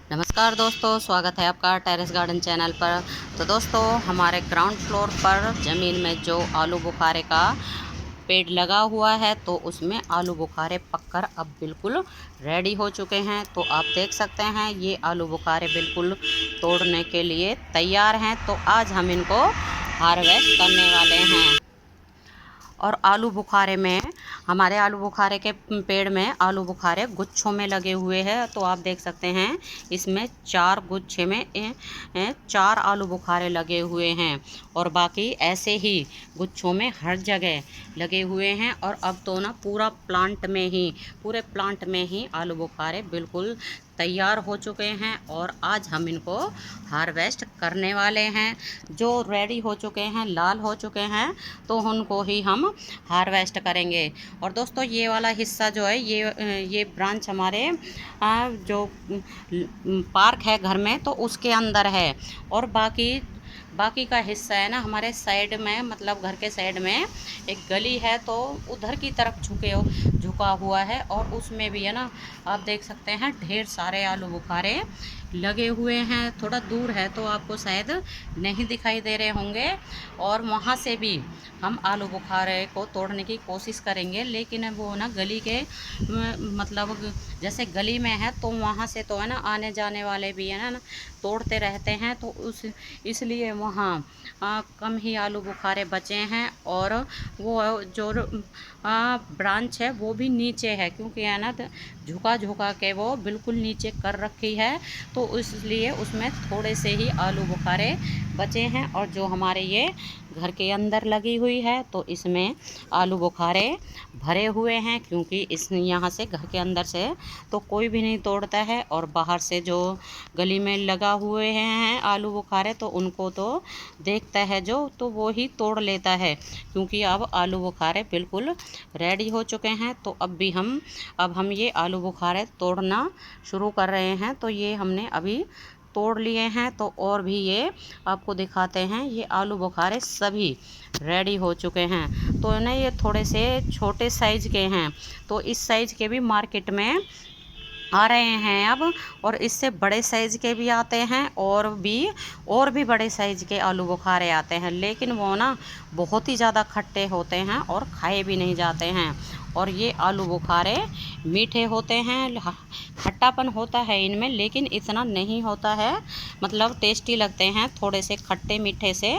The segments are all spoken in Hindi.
नमस्कार दोस्तों, स्वागत है आपका टेरेस गार्डन चैनल पर। तो दोस्तों, हमारे ग्राउंड फ्लोर पर ज़मीन में जो आलू बुखारे का पेड़ लगा हुआ है, तो उसमें आलू बुखारे पककर अब बिल्कुल रेडी हो चुके हैं। तो आप देख सकते हैं, ये आलू बुखारे बिल्कुल तोड़ने के लिए तैयार हैं। तो आज हम इनको हार्वेस्ट करने वाले हैं। और आलू बुखारे में, हमारे आलू बुखारे के पेड़ में आलू बुखारे गुच्छों में लगे हुए हैं। तो आप देख सकते हैं, इसमें 4 गुच्छे में 4 आलू बुखारे लगे हुए हैं और बाकी ऐसे ही गुच्छों में हर जगह लगे हुए हैं। और अब तो ना पूरे प्लांट में ही आलू बुखारे बिल्कुल तैयार हो चुके हैं और आज हम इनको हार्वेस्ट करने वाले हैं। जो रेडी हो चुके हैं, लाल हो चुके हैं, तो उनको ही हम हार्वेस्ट करेंगे। और दोस्तों, ये वाला हिस्सा जो है, ये ब्रांच हमारे जो पार्क है घर में, तो उसके अंदर है। और बाकी का हिस्सा है ना, हमारे साइड में, मतलब घर के साइड में एक गली है, तो उधर की तरफ झुका हुआ है। और उसमें भी है ना, आप देख सकते हैं, ढेर सारे आलू बुखारे लगे हुए हैं। थोड़ा दूर है तो आपको शायद नहीं दिखाई दे रहे होंगे। और वहाँ से भी हम आलू बुखारे को तोड़ने की कोशिश करेंगे, लेकिन वो ना गली के मतलब जैसे गली में है, तो वहाँ से तो है ना आने जाने वाले भी है ना तोड़ते रहते हैं। तो इसलिए वहाँ कम ही आलू बुखारे बचे हैं। और वो जो ब्रांच है वो भी नीचे है, क्योंकि है ना झुका के वो बिल्कुल नीचे कर रखी है, तो इसलिए उसमें थोड़े से ही आलू बुखारे बचे हैं। और जो हमारे ये घर के अंदर लगी हुई है, तो इसमें आलू बुखारे भरे हुए हैं, क्योंकि इस यहाँ से घर के अंदर से तो कोई भी नहीं तोड़ता है। और बाहर से जो गली में लगा हुए हैं आलू बुखारे, तो उनको तो देखता है जो, तो वो ही तोड़ लेता है, क्योंकि अब आलू बुखारे बिल्कुल रेडी हो चुके हैं। तो अब हम ये आलू बुखारे तोड़ना शुरू कर रहे हैं। तो ये हमने अभी तोड़ लिए हैं। तो और भी ये आपको दिखाते हैं, ये आलू बुखारे सभी रेडी हो चुके हैं। तो ना ये थोड़े से छोटे साइज़ के हैं, तो इस साइज़ के भी मार्केट में आ रहे हैं अब। और इससे बड़े साइज़ के भी आते हैं, और भी बड़े साइज़ के आलू बुखारे आते हैं, लेकिन वो ना बहुत ही ज़्यादा खट्टे होते हैं और खाए भी नहीं जाते हैं। और ये आलू बुखारे मीठे होते हैं, खट्टापन होता है इनमें, लेकिन इतना नहीं होता है, मतलब टेस्टी लगते हैं, थोड़े से खट्टे मीठे से।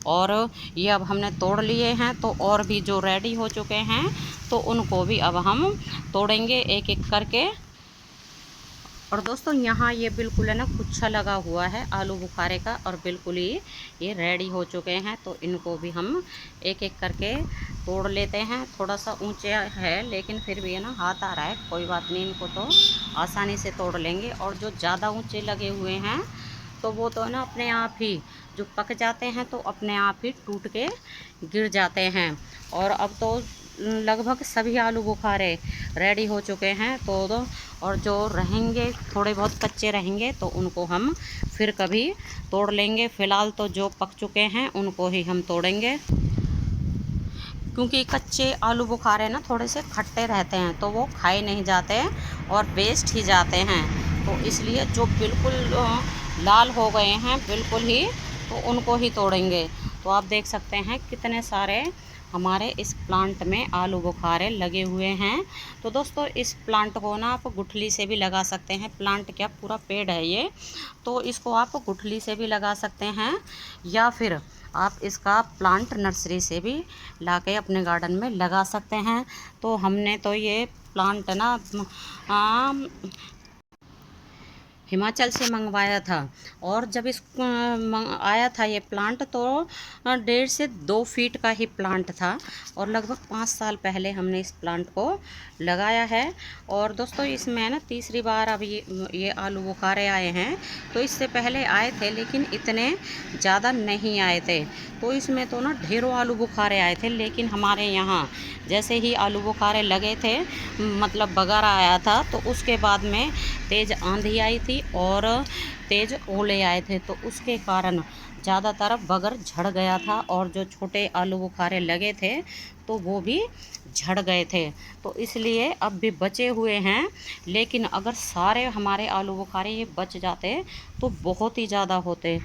और ये अब हमने तोड़ लिए हैं। तो और भी जो रेडी हो चुके हैं, तो उनको भी अब हम तोड़ेंगे एक एक करके। और दोस्तों, यहाँ ये बिल्कुल है ना गुच्छा लगा हुआ है आलू बुखारे का, और बिल्कुल ही ये रेडी हो चुके हैं। तो इनको भी हम एक एक करके तोड़ लेते हैं। थोड़ा सा ऊंचे है, लेकिन फिर भी है ना हाथ आ रहा है, कोई बात नहीं, इनको तो आसानी से तोड़ लेंगे। और जो ज़्यादा ऊंचे लगे हुए हैं, तो वो तो है ना अपने आप ही जो पक जाते हैं, तो अपने आप ही टूट के गिर जाते हैं। और अब तो लगभग सभी आलू बुखारे रेडी हो चुके हैं। तो और जो रहेंगे, थोड़े बहुत कच्चे रहेंगे, तो उनको हम फिर कभी तोड़ लेंगे। फ़िलहाल तो जो पक चुके हैं उनको ही हम तोड़ेंगे, क्योंकि कच्चे आलू बुखारे ना थोड़े से खट्टे रहते हैं, तो वो खाए नहीं जाते और वेस्ट ही जाते हैं। तो इसलिए जो बिल्कुल लाल हो गए हैं बिल्कुल ही, तो उनको ही तोड़ेंगे। तो आप देख सकते हैं कितने सारे हमारे इस प्लांट में आलू बुखारे लगे हुए हैं। तो दोस्तों, इस प्लांट को ना आप गुठली से भी लगा सकते हैं। प्लांट क्या, पूरा पेड़ है ये, तो इसको आप गुठली से भी लगा सकते हैं, या फिर आप इसका प्लांट नर्सरी से भी लाके अपने गार्डन में लगा सकते हैं। तो हमने तो ये प्लांट ना हिमाचल से मंगवाया था। और जब आया था ये प्लांट, तो 1.5 से 2 फीट का ही प्लांट था, और लगभग 5 साल पहले हमने इस प्लांट को लगाया है। और दोस्तों, इसमें ना तीसरी बार अब ये आलू बुखारे आए हैं। तो इससे पहले आए थे, लेकिन इतने ज़्यादा नहीं आए थे। तो इसमें तो ना ढेरों आलू बुखारे आए थे, लेकिन हमारे यहाँ जैसे ही आलू बुखारे लगे थे, मतलब बगार आया था, तो उसके बाद में तेज़ आंधी आई थी, और तेज़ ओले आए थे, तो उसके कारण ज़्यादातर बगर झड़ गया था और जो छोटे आलू बुखारे लगे थे तो वो भी झड़ गए थे। तो इसलिए अब भी बचे हुए हैं, लेकिन अगर सारे हमारे आलू बुखारे ये बच जाते तो बहुत ही ज़्यादा होते।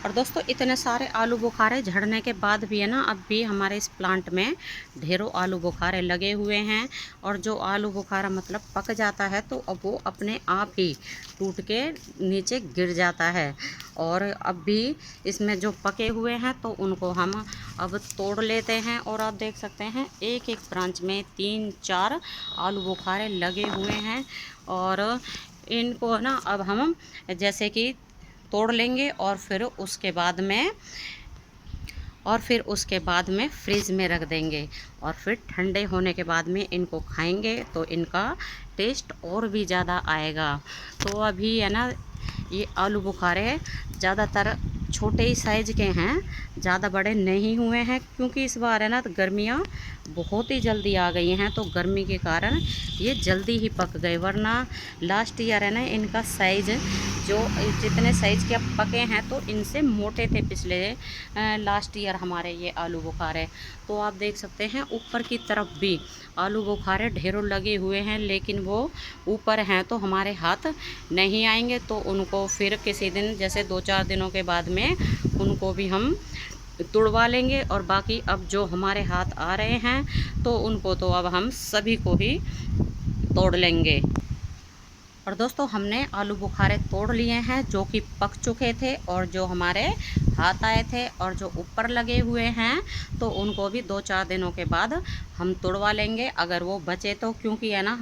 और दोस्तों इतने सारे आलू बुखारे झड़ने के बाद भी है ना, अब भी हमारे इस प्लांट में ढेरों आलू बुखारे लगे हुए हैं। और जो आलू बुखारा मतलब पक जाता है तो अब वो अपने आप ही टूट के नीचे गिर जाता है। और अब भी इसमें जो पके हुए हैं तो उनको हम अब तोड़ लेते हैं। और आप देख सकते हैं एक एक ब्रांच में 3-4 आलू बुखारे लगे हुए हैं। और इनको ना अब हम जैसे कि तोड़ लेंगे और फिर उसके बाद में फ्रिज में रख देंगे। और फिर ठंडे होने के बाद में इनको खाएंगे तो इनका टेस्ट और भी ज़्यादा आएगा। तो अभी है ना, ये आलू बुखारे ज़्यादातर छोटे ही साइज़ के हैं, ज़्यादा बड़े नहीं हुए हैं, क्योंकि इस बार है ना तो गर्मियाँ बहुत ही जल्दी आ गई हैं, तो गर्मी के कारण ये जल्दी ही पक गए। वरना लास्ट ईयर है ना, इनका साइज़ जो जितने साइज़ के अब पके हैं तो इनसे मोटे थे पिछले लास्ट ईयर हमारे ये आलू बुखारे। तो आप देख सकते हैं ऊपर की तरफ भी आलू बुखारे ढेरों लगे हुए हैं, लेकिन वो ऊपर हैं तो हमारे हाथ नहीं आएंगे। तो उनको फिर किसी दिन जैसे 2-4 दिनों के बाद में उनको भी हम तुड़वा लेंगे। और बाकी अब जो हमारे हाथ आ रहे हैं तो उनको तो अब हम सभी को ही तोड़ लेंगे। और दोस्तों हमने आलू बुखारे तोड़ लिए हैं जो कि पक चुके थे, और जो हमारे हाथ आए थे और जो ऊपर लगे हुए हैं तो उनको भी 2-4 दिनों के बाद हम तोड़वा लेंगे, अगर वो बचे तो। क्योंकि है ना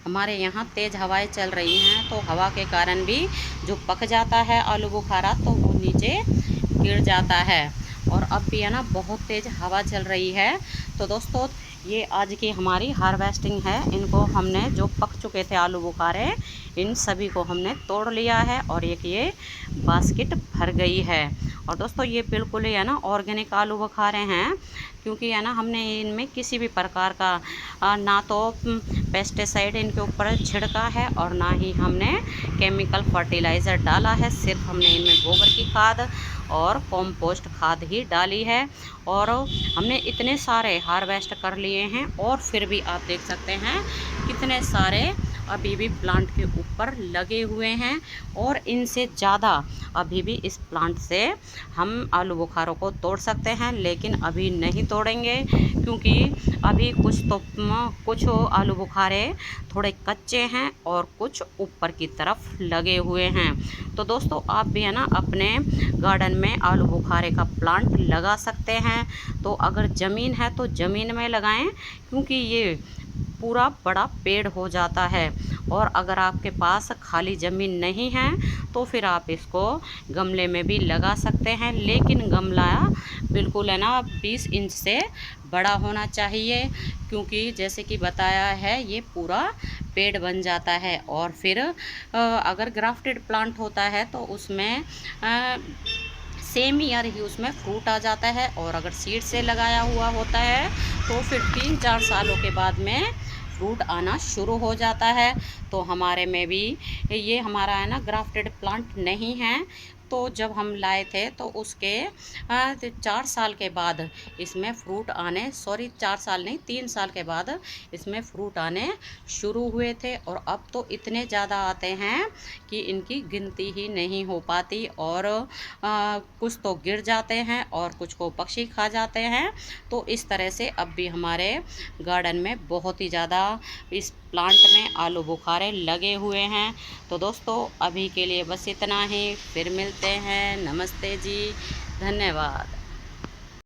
हमारे यहाँ तेज़ हवाएं चल रही हैं, तो हवा के कारण भी जो पक जाता है आलू बुखारा तो वो नीचे गिर जाता है। और अब भी है ना बहुत तेज़ हवा चल रही है। तो दोस्तों ये आज की हमारी हार्वेस्टिंग है। इनको हमने जो पक चुके थे आलू बुखारे, इन सभी को हमने तोड़ लिया है और एक ये बास्केट भर गई है। और दोस्तों ये बिल्कुल ही है ना ऑर्गेनिक आलू बुखारे हैं, क्योंकि है ना हमने इनमें किसी भी प्रकार का ना तो पेस्टिसाइड इनके ऊपर छिड़का है और ना ही हमने केमिकल फर्टिलाइज़र डाला है। सिर्फ हमने इनमें गोबर की खाद और कंपोस्ट खाद ही डाली है। और हमने इतने सारे हार्वेस्ट कर लिए हैं, और फिर भी आप देख सकते हैं कितने सारे अभी भी प्लांट के ऊपर लगे हुए हैं। और इनसे ज़्यादा अभी भी इस प्लांट से हम आलू बुखारों को तोड़ सकते हैं, लेकिन अभी नहीं तोड़ेंगे, क्योंकि अभी कुछ आलू बुखारे थोड़े कच्चे हैं और कुछ ऊपर की तरफ लगे हुए हैं। तो दोस्तों आप भी है ना अपने गार्डन में आलू बुखारे का प्लांट लगा सकते हैं। तो अगर ज़मीन है तो ज़मीन में लगाएं, क्योंकि ये पूरा बड़ा पेड़ हो जाता है। और अगर आपके पास खाली ज़मीन नहीं है तो फिर आप इसको गमले में भी लगा सकते हैं, लेकिन गमला बिल्कुल है ना 20 इंच से बड़ा होना चाहिए, क्योंकि जैसे कि बताया है ये पूरा पेड़ बन जाता है। और फिर अगर ग्राफ्टेड प्लांट होता है तो उसमें सेम ईयर ही उसमें फ्रूट आ जाता है, और अगर सीड से लगाया हुआ होता है तो फिर 3-4 सालों के बाद में फ्रूट आना शुरू हो जाता है। तो हमारे में भी ये हमारा है ना ग्राफ्टेड प्लांट नहीं है। तो जब हम लाए थे तो उसके 4 साल के बाद इसमें फ्रूट आने 4 साल नहीं 3 साल के बाद इसमें फ्रूट आने शुरू हुए थे। और अब तो इतने ज़्यादा आते हैं कि इनकी गिनती ही नहीं हो पाती। और कुछ तो गिर जाते हैं और कुछ को पक्षी खा जाते हैं। तो इस तरह से अब भी हमारे गार्डन में बहुत ही ज़्यादा इस प्लांट में आलू बुखारे लगे हुए हैं। तो दोस्तों अभी के लिए बस इतना ही, फिर मिलते हैं। नमस्ते जी, धन्यवाद।